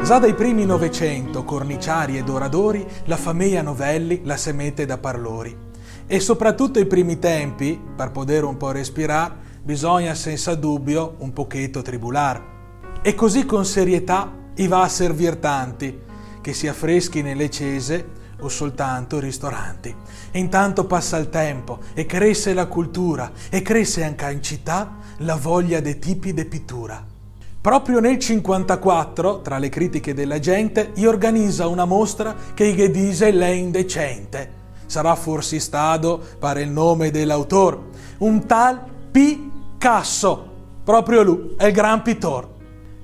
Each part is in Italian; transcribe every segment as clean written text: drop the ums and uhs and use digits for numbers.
Già dai primi Novecento, corniciari ed oradori, la famiglia Novelli la semette da parlori. E soprattutto ai primi tempi, per poter un po' respirare, bisogna senza dubbio un pochetto tribular. E così con serietà i va a servir tanti, che si affreschi nelle cese o soltanto ristoranti. E intanto passa il tempo e cresce la cultura e cresce anche in città la voglia dei tipi di pittura. Proprio nel 54, tra le critiche della gente, gli organizza una mostra che gli dice l'è indecente. Sarà forse stato, pare il nome dell'autore, un tal Picasso. Proprio lui, è il gran pittore.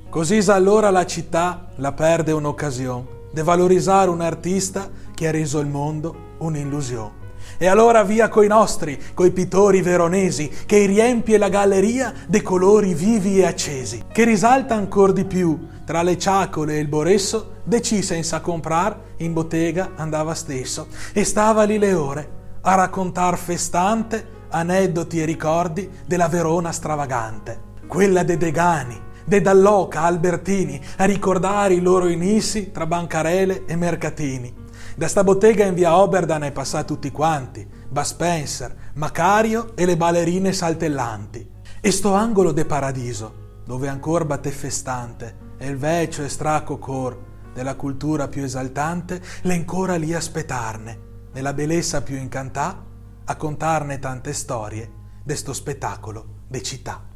Così allora la città la perde un'occasione di valorizzare un artista che ha reso il mondo un'illusione. E allora via coi nostri, coi pittori veronesi, che riempie la galleria de colori vivi e accesi, che risalta ancor di più tra le ciacole e il boresso, decise senza comprar, in bottega andava stesso, e stava lì le ore, a raccontar festante aneddoti e ricordi della Verona stravagante, quella de Degani, de Dall'Oca, Albertini, a ricordare i loro inizi tra bancarelle e mercatini. Da sta bottega in via Oberdan è passato tutti quanti, Bud Spencer, Macario e le ballerine saltellanti. E sto angolo de paradiso, dove ancor batte festante, e il vecchio e straco cor della cultura più esaltante, l'è ancora lì a aspettarne, nella bellezza più incantà, a contarne tante storie de sto spettacolo de città.